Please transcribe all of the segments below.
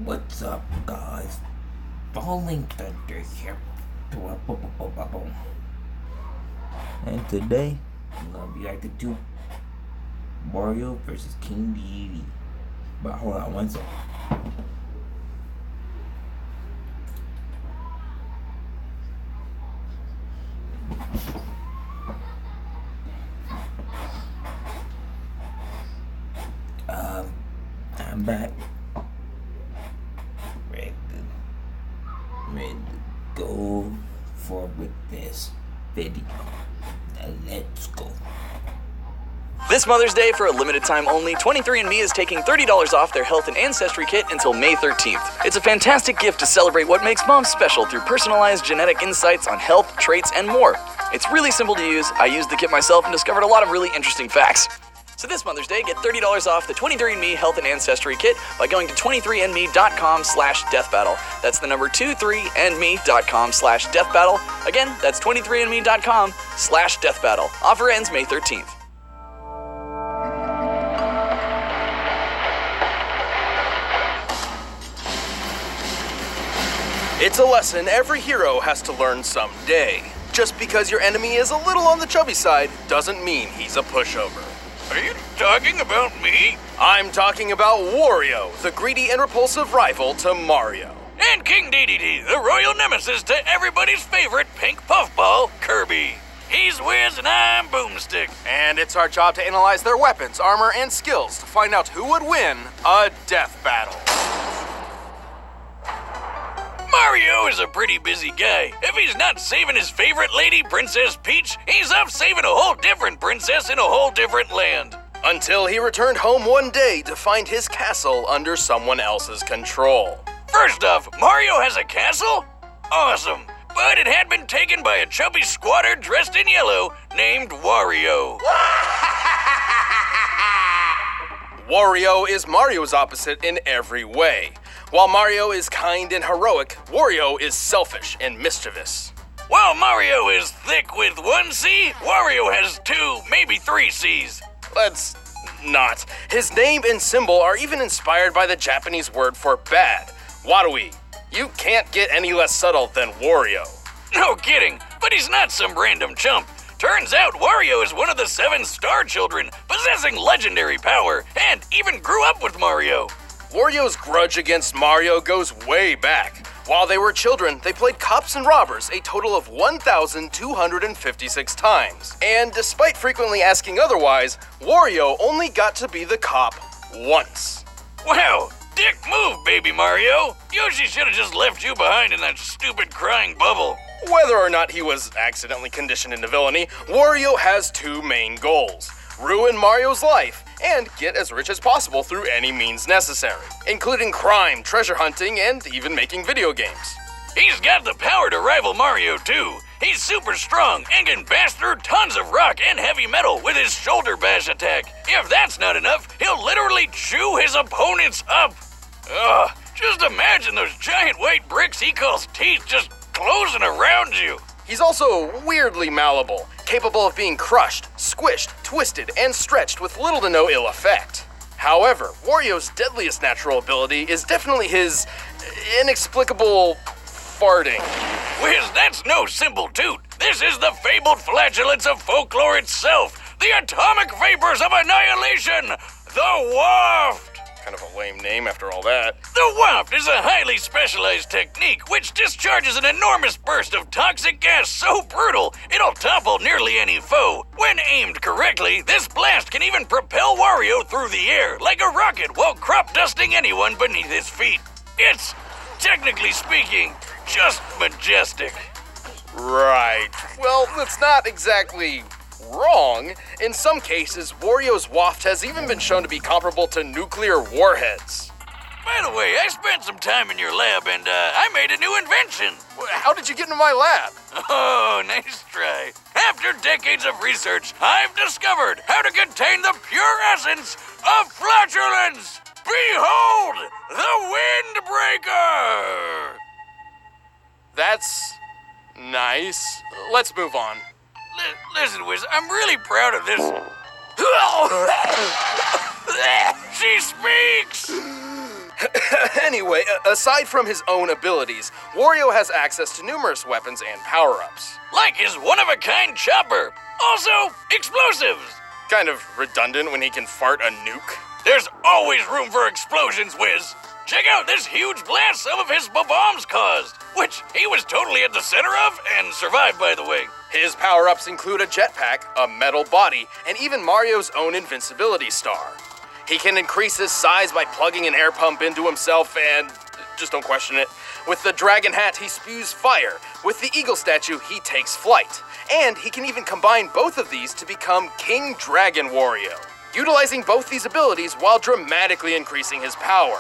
What's up, guys? Falling Thunder here. And today, I'm gonna be reacting to Wario versus King Dedede. But hold on one second. I'm back. Ready to go forward with this video. Now let's go. This Mother's Day, for a limited time only, 23andMe is taking $30 off their health and ancestry kit until May 13th. It's a fantastic gift to celebrate what makes mom special through personalized genetic insights on health, traits, and more. It's really simple to use. I used the kit myself and discovered a lot of really interesting facts. So this Mother's Day, get $30 off the 23andMe Health and Ancestry Kit by going to 23andme.com/deathbattle. That's the number 23andme.com/deathbattle. Again, that's 23andme.com/deathbattle. Offer ends May 13th. It's a lesson every hero has to learn someday. Just because your enemy is a little on the chubby side doesn't mean he's a pushover. Are you talking about me? I'm talking about Wario, the greedy and repulsive rival to Mario. And King Dedede, the royal nemesis to everybody's favorite pink puffball, Kirby. He's Wiz and I'm Boomstick. And it's our job to analyze their weapons, armor, and skills to find out who would win a death battle. Mario is a pretty busy guy. If he's not saving his favorite lady, Princess Peach, he's off saving a whole different princess in a whole different land. Until he returned home one day to find his castle under someone else's control. First off, Mario has a castle? Awesome. But it had been taken by a chubby squatter dressed in yellow named Wario. Wario is Mario's opposite in every way. While Mario is kind and heroic, Wario is selfish and mischievous. While Mario is thick with one C, Wario has 2, maybe 3 C's. Let's not. His name and symbol are even inspired by the Japanese word for bad, warui. You can't get any less subtle than Wario. No kidding, but he's not some random chump. Turns out Wario is one of the 7 star children, possessing legendary power, and even grew up with Mario. Wario's grudge against Mario goes way back. While they were children, they played cops and robbers a total of 1,256 times. And despite frequently asking otherwise, Wario only got to be the cop once. Wow, dick move, baby Mario. Yoshi should have just left you behind in that stupid crying bubble. Whether or not he was accidentally conditioned into villainy, Wario has 2 main goals: ruin Mario's life and get as rich as possible through any means necessary, including crime, treasure hunting, and even making video games. He's got the power to rival Mario too. He's super strong and can bash through tons of rock and heavy metal with his shoulder bash attack. If that's not enough, he'll literally chew his opponents up. Ugh, just imagine those giant white bricks he calls teeth just closing around you. He's also weirdly malleable, capable of being crushed, squished, twisted, and stretched with little to no ill effect. However, Wario's deadliest natural ability is definitely his inexplicable farting. Wiz, that's no simple toot. This is the fabled flatulence of folklore itself. The atomic vapors of annihilation. The waft. Kind of a lame name after all that. The waft is a highly specialized technique which discharges an enormous burst of toxic gas so brutal it'll topple nearly any foe. When aimed correctly, this blast can even propel Wario through the air like a rocket while crop dusting anyone beneath his feet. It's, technically speaking, just majestic. Right. Well, that's not exactly wrong. In some cases, Wario's waft has even been shown to be comparable to nuclear warheads. By the way, I spent some time in your lab and I made a new invention. How did you get into my lab? Oh, nice try. After decades of research, I've discovered how to contain the pure essence of flatulence. Behold, the windbreaker! That's nice. Let's move on. Listen, Wiz, I'm really proud of this. She speaks! Anyway, aside from his own abilities, Wario has access to numerous weapons and power-ups. Like his one-of-a-kind chopper. Also, explosives. Kind of redundant when he can fart a nuke. There's always room for explosions, Wiz. Check out this huge blast some of his bombs caused, which he was totally at the center of and survived, by the way. His power-ups include a jetpack, a metal body, and even Mario's own invincibility star. He can increase his size by plugging an air pump into himself and... just don't question it. With the dragon hat, he spews fire. With the eagle statue, he takes flight. And he can even combine both of these to become King Dragon Wario, utilizing both these abilities while dramatically increasing his power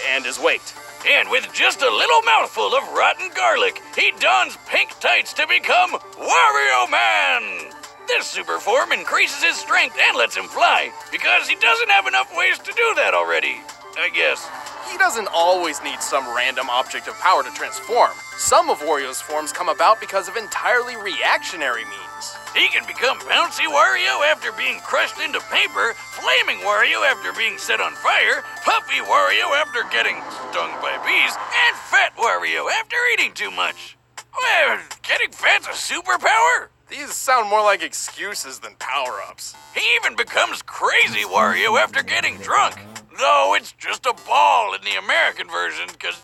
and his weight. And with just a little mouthful of rotten garlic, he dons pink tights to become Wario Man! This super form increases his strength and lets him fly, because he doesn't have enough ways to do that already, I guess. He doesn't always need some random object of power to transform. Some of Wario's forms come about because of entirely reactionary means. He can become Bouncy Wario after being crushed into paper, Flaming Wario after being set on fire, Puffy Wario after getting stung by bees, and Fat Wario after eating too much. Well, getting fat's a superpower? These sound more like excuses than power-ups. He even becomes Crazy Wario after getting drunk. Though it's just a ball in the American version, because,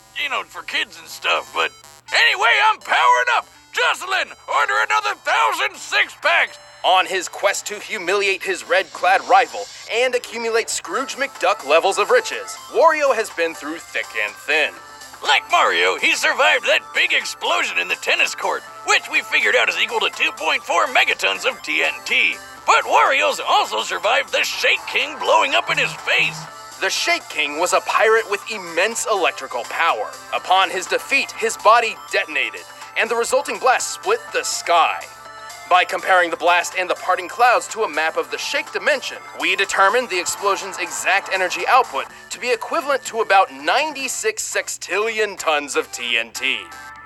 for kids and stuff. But anyway, I'm powered up. Jocelyn, order another 1,000 six-packs. On his quest to humiliate his red-clad rival and accumulate Scrooge McDuck levels of riches, Wario has been through thick and thin. Like Mario, he survived that big explosion in the tennis court, which we figured out is equal to 2.4 megatons of TNT. But Wario's also survived the Shake King blowing up in his face. The Shake King was a pirate with immense electrical power. Upon his defeat, his body detonated, and the resulting blast split the sky. By comparing the blast and the parting clouds to a map of the Shake dimension, we determined the explosion's exact energy output to be equivalent to about 96 sextillion tons of TNT.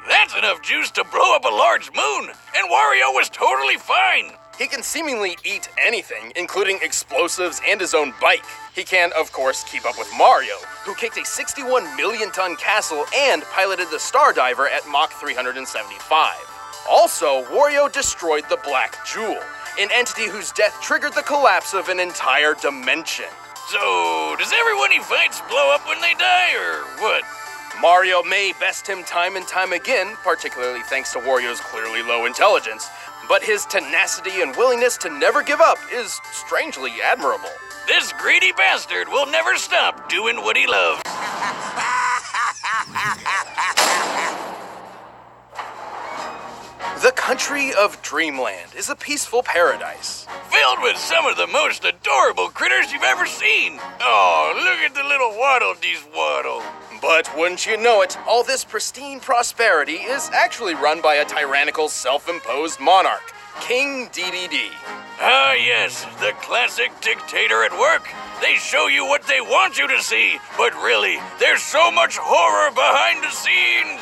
That's enough juice to blow up a large moon, and Wario was totally fine. He can seemingly eat anything, including explosives and his own bike. He can, of course, keep up with Mario, who kicked a 61 million ton castle and piloted the Star Diver at Mach 375. Also, Wario destroyed the Black Jewel, an entity whose death triggered the collapse of an entire dimension. So, does everyone he fights blow up when they die, or what? Mario may best him time and time again, particularly thanks to Wario's clearly low intelligence, but his tenacity and willingness to never give up is strangely admirable. This greedy bastard will never stop doing what he loves. The country of Dreamland is a peaceful paradise. Filled with some of the most adorable critters you've ever seen. Oh, look at the little waddle-dees waddle. But wouldn't you know it, all this pristine prosperity is actually run by a tyrannical, self-imposed monarch, King Dedede. Ah, yes, the classic dictator at work. They show you what they want you to see, but really, there's so much horror behind the scenes.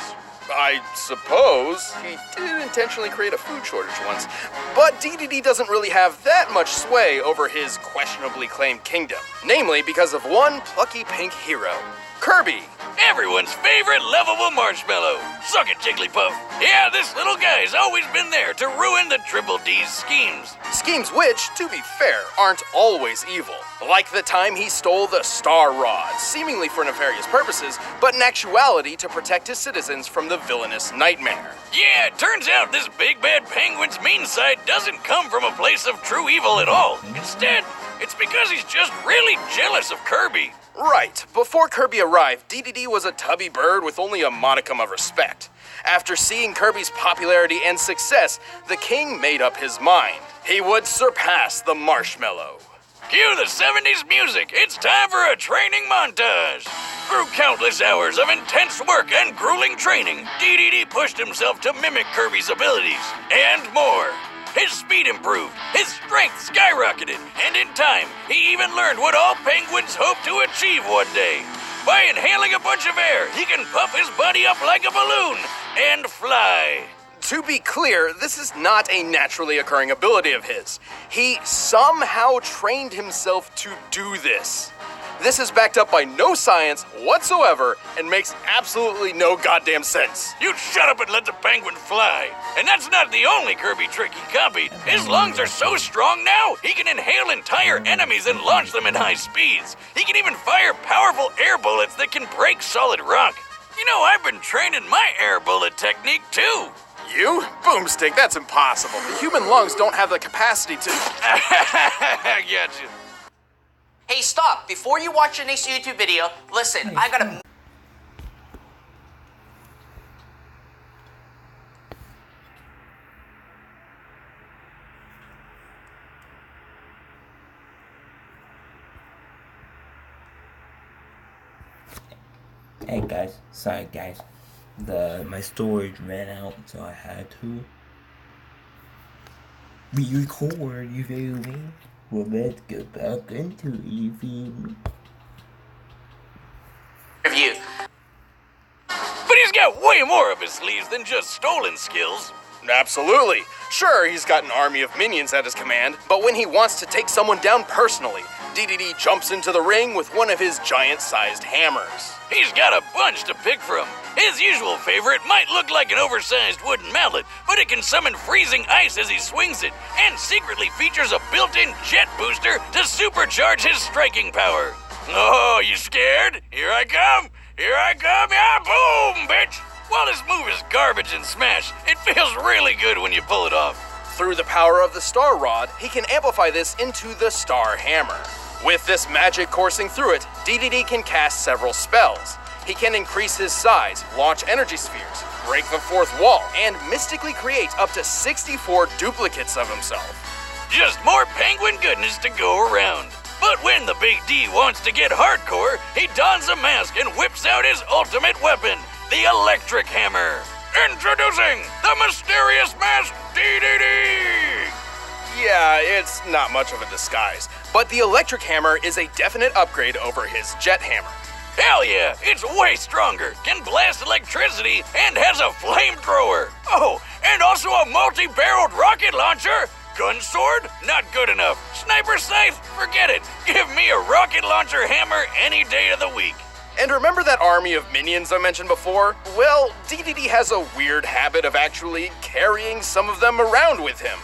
I suppose he did intentionally create a food shortage once, but Dedede doesn't really have that much sway over his questionably claimed kingdom, namely because of one plucky pink hero, Kirby. Everyone's favorite lovable marshmallow. Suck it, Jigglypuff. Yeah, this little guy's always been there to ruin the Triple D's schemes. Schemes which, to be fair, aren't always evil. Like the time he stole the Star Rod, seemingly for nefarious purposes, but in actuality to protect his citizens from the villainous Nightmare. Yeah, it turns out this big bad penguin's mean side doesn't come from a place of true evil at all. Instead, it's because he's just really jealous of Kirby. Right. Before Kirby arrived, Dedede was a tubby bird with only a modicum of respect. After seeing Kirby's popularity and success, the king made up his mind. He would surpass the marshmallow. Cue the 70s music. It's time for a training montage. Through countless hours of intense work and grueling training, Dedede pushed himself to mimic Kirby's abilities, and more. His speed improved, his strength skyrocketed, and in time, he even learned what all penguins hope to achieve one day. By inhaling a bunch of air, he can puff his body up like a balloon and fly. To be clear, this is not a naturally occurring ability of his. He somehow trained himself to do this. This is backed up by no science whatsoever and makes absolutely no goddamn sense. You shut up and let the penguin fly. And that's not the only Kirby trick he copied. His lungs are so strong now, he can inhale entire enemies and launch them at high speeds. He can even fire powerful air bullets that can break solid rock. You know, I've been training my air bullet technique too. You? Boomstick, that's impossible. The human lungs don't have the capacity to... I got you. Hey, stop! Before you watch the next YouTube video, listen, I gotta... Hey guys, sorry guys. My storage ran out, so I had to re-record, you feel me? Well, let's get back into it, you feel me? Review. But he's got way more up his sleeves than just stolen skills. Absolutely. Sure, he's got an army of minions at his command, but when he wants to take someone down personally, Dedede jumps into the ring with one of his giant-sized hammers. He's got a bunch to pick from. His usual favorite might look like an oversized wooden mallet, but it can summon freezing ice as he swings it, and secretly features a built-in jet booster to supercharge his striking power. Oh, you scared? Here I come! Here I come! Yeah, boom, bitch! While this move is garbage and smash, it feels really good when you pull it off. Through the power of the Star Rod, he can amplify this into the Star Hammer. With this magic coursing through it, Dedede can cast several spells. He can increase his size, launch energy spheres, break the fourth wall, and mystically create up to 64 duplicates of himself. Just more penguin goodness to go around. But when the Big D wants to get hardcore, he dons a mask and whips out his ultimate weapon, the Electric Hammer. Introducing the mysterious masked Dedede! Yeah, it's not much of a disguise, but the Electric Hammer is a definite upgrade over his Jet Hammer. Hell yeah, it's way stronger, can blast electricity, and has a flamethrower. Oh, and also a multi-barreled rocket launcher. Gun sword? Not good enough. Sniper scythe? Forget it. Give me a rocket launcher hammer any day of the week. And remember that army of minions I mentioned before? Well, Dedede has a weird habit of actually carrying some of them around with him.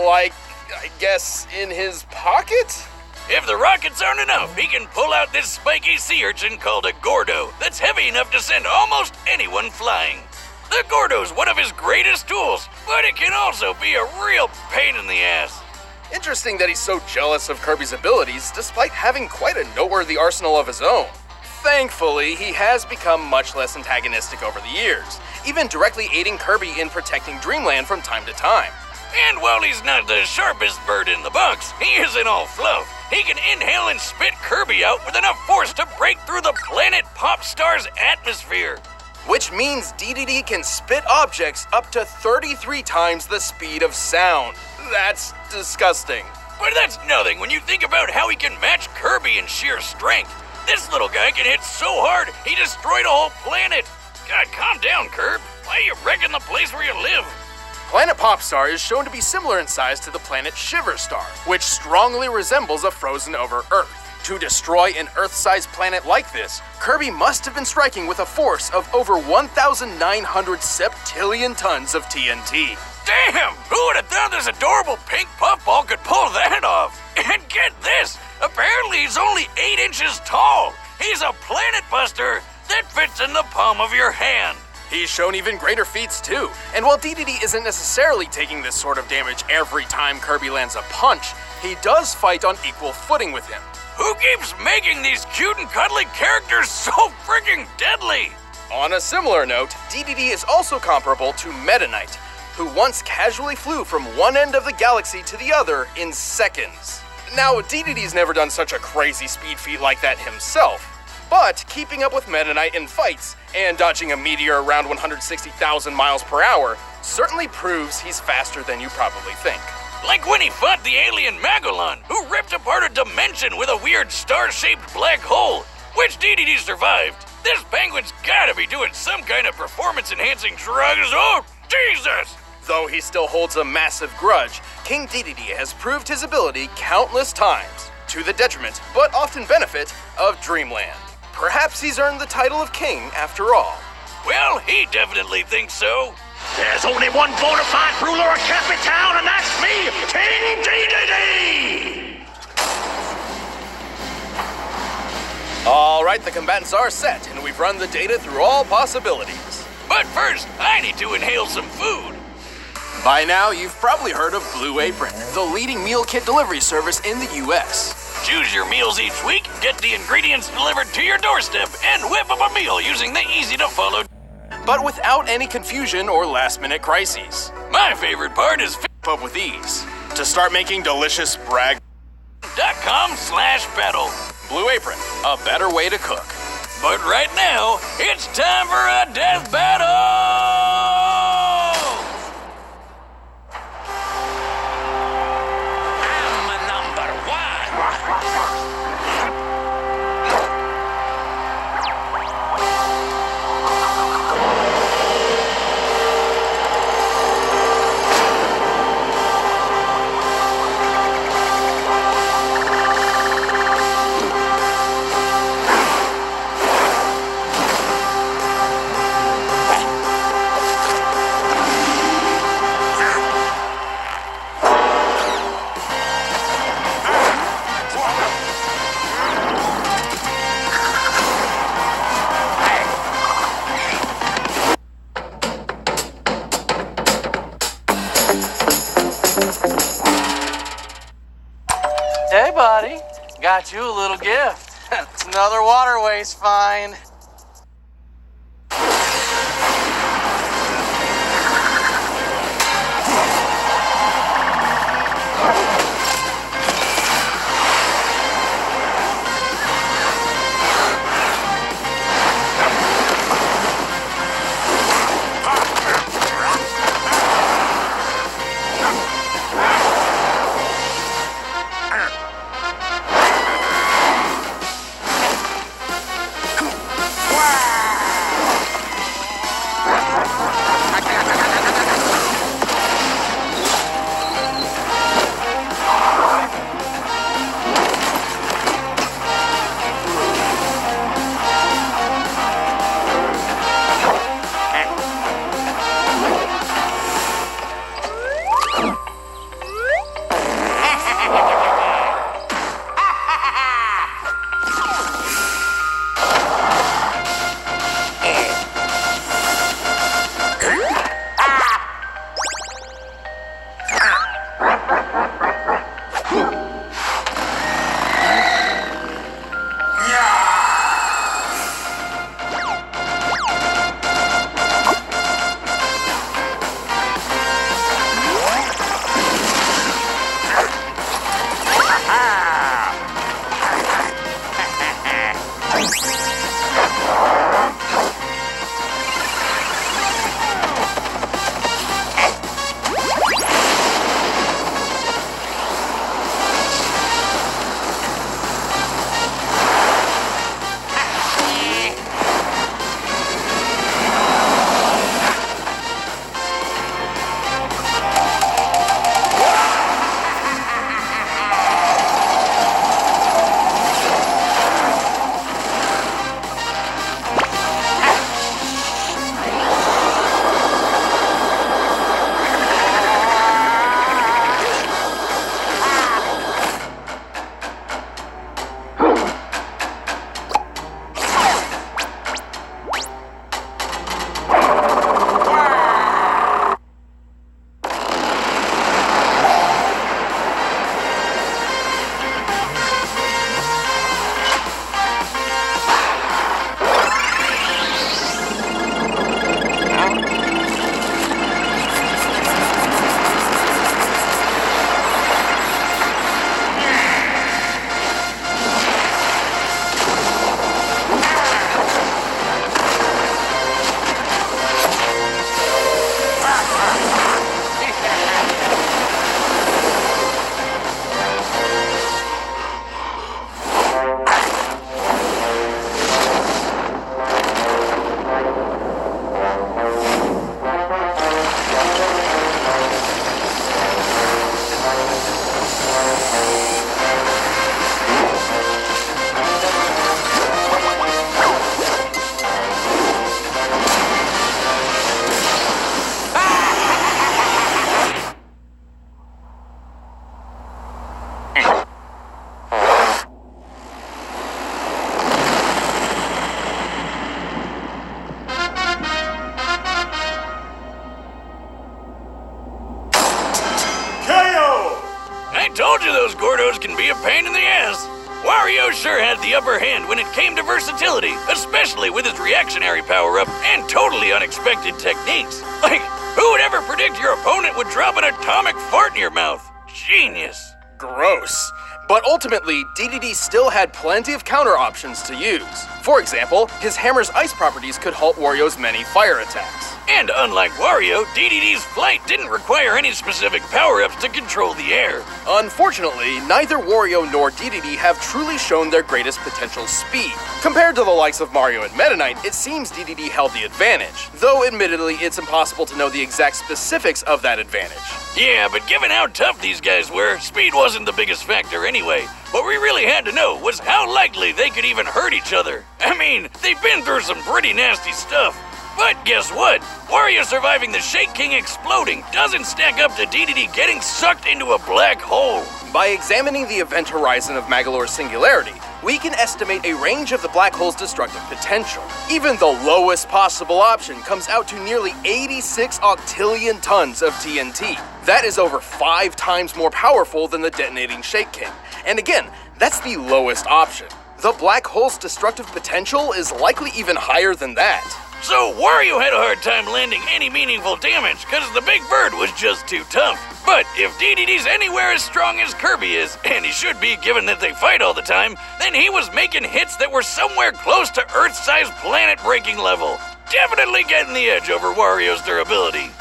Like, I guess, in his pocket? If the rockets aren't enough, he can pull out this spiky sea urchin called a Gordo that's heavy enough to send almost anyone flying. The Gordo's one of his greatest tools, but it can also be a real pain in the ass. Interesting that he's so jealous of Kirby's abilities despite having quite a noteworthy arsenal of his own. Thankfully, he has become much less antagonistic over the years, even directly aiding Kirby in protecting Dreamland from time to time. And while he's not the sharpest bird in the box, he isn't all fluff. He can inhale and spit Kirby out with enough force to break through the planet Popstar's atmosphere. Which means Dedede can spit objects up to 33 times the speed of sound. That's disgusting. But that's nothing when you think about how he can match Kirby in sheer strength. This little guy can hit so hard, he destroyed a whole planet. God, calm down, Kirb. Why are you wrecking the place where you live? Planet Popstar is shown to be similar in size to the planet Shiverstar, which strongly resembles a frozen-over Earth. To destroy an Earth-sized planet like this, Kirby must have been striking with a force of over 1,900 septillion tons of TNT. Damn! Who would have thought this adorable pink puffball could pull that off? And get this! Apparently he's only 8 inches tall! He's a planet buster that fits in the palm of your hand! He's shown even greater feats too, and while Dedede isn't necessarily taking this sort of damage every time Kirby lands a punch, he does fight on equal footing with him. Who keeps making these cute and cuddly characters so freaking deadly? On a similar note, Dedede is also comparable to Meta Knight, who once casually flew from one end of the galaxy to the other in seconds. Now, Dedede's never done such a crazy speed feat like that himself, but keeping up with Meta Knight in fights and dodging a meteor around 160,000 miles per hour certainly proves he's faster than you probably think. Like when he fought the alien Magellan, who ripped apart a dimension with a weird star-shaped black hole, which Dedede survived. This penguin's gotta be doing some kind of performance-enhancing drugs. Oh, Jesus! Though he still holds a massive grudge, King Dedede has proved his ability countless times. to the detriment, but often benefit, of Dreamland. Perhaps he's earned the title of king after all. Well, he definitely thinks so. There's only one bona fide ruler of Cappy Town, and that's me, King Dedede! All right, the combatants are set, and we've run the data through all possibilities. But first, I need to inhale some food. By now, you've probably heard of Blue Apron, the leading meal kit delivery service in the U.S. Choose your meals each week, get the ingredients delivered to your doorstep, and whip up a meal using the easy-to-follow. But without any confusion or last-minute crises. My favorite part is Up with ease. To start making delicious brag. .com/battle. Blue Apron, a better way to cook. But right now, it's time for a death battle! I'm number one! Hey, buddy. Got you a little gift. It's another waterways find. can be a pain in the ass. Wario sure had the upper hand when it came to versatility, especially with his reactionary power-up and totally unexpected techniques. Like, who would ever predict your opponent would drop an atomic fart in your mouth? Genius. Gross. But ultimately, Dedede still had plenty of counter options to use. For example, his hammer's ice properties could halt Wario's many fire attacks. And unlike Wario, Dedede's flight didn't require any specific power-ups to control the air. Unfortunately, neither Wario nor Dedede have truly shown their greatest potential speed. Compared to the likes of Mario and Meta Knight, it seems Dedede held the advantage, though admittedly it's impossible to know the exact specifics of that advantage. Yeah, but given how tough these guys were, speed wasn't the biggest factor anyway. What we really had to know was how likely they could even hurt each other. I mean, they've been through some pretty nasty stuff. But guess what? Wario surviving the Shake King exploding doesn't stack up to Dedede getting sucked into a black hole. By examining the event horizon of Magolor's singularity, we can estimate a range of the black hole's destructive potential. Even the lowest possible option comes out to nearly 86 octillion tons of TNT. That is over 5 times more powerful than the detonating Shake King. And again, that's the lowest option. The black hole's destructive potential is likely even higher than that. So Wario had a hard time landing any meaningful damage because the big bird was just too tough. But if Dedede's anywhere as strong as Kirby is, and he should be given that they fight all the time, then he was making hits that were somewhere close to Earth-sized planet-breaking level. Definitely getting the edge over Wario's durability.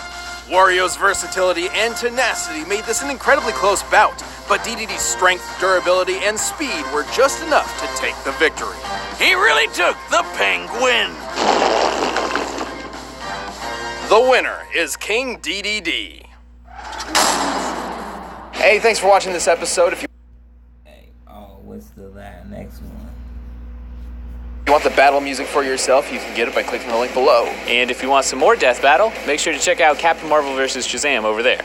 Wario's versatility and tenacity made this an incredibly close bout, but Dedede's strength, durability, and speed were just enough to take the victory. He really took the penguin. The winner is King Dedede. Hey, thanks for watching this episode. If you What's the next one? want the battle music for yourself, you can get it by clicking the link below. And if you want some more Death Battle, make sure to check out Captain Marvel vs. Shazam over there.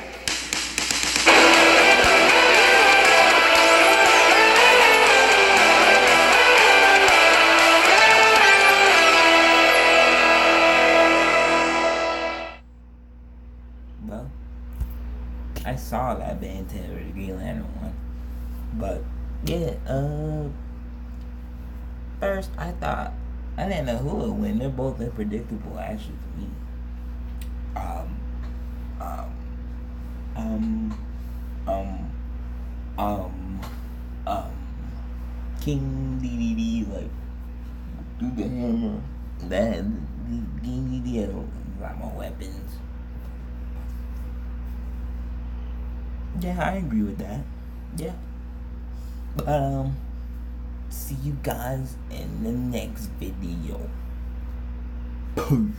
Well, I saw that Ben 10 or the Green Lantern one. But yeah, first I didn't know who would win. They're both unpredictable actually to me. King Dedede like through the hammer. That King Dedede has a lot more weapons. Yeah, I agree with that. Yeah. But see you guys in the next video. Peace.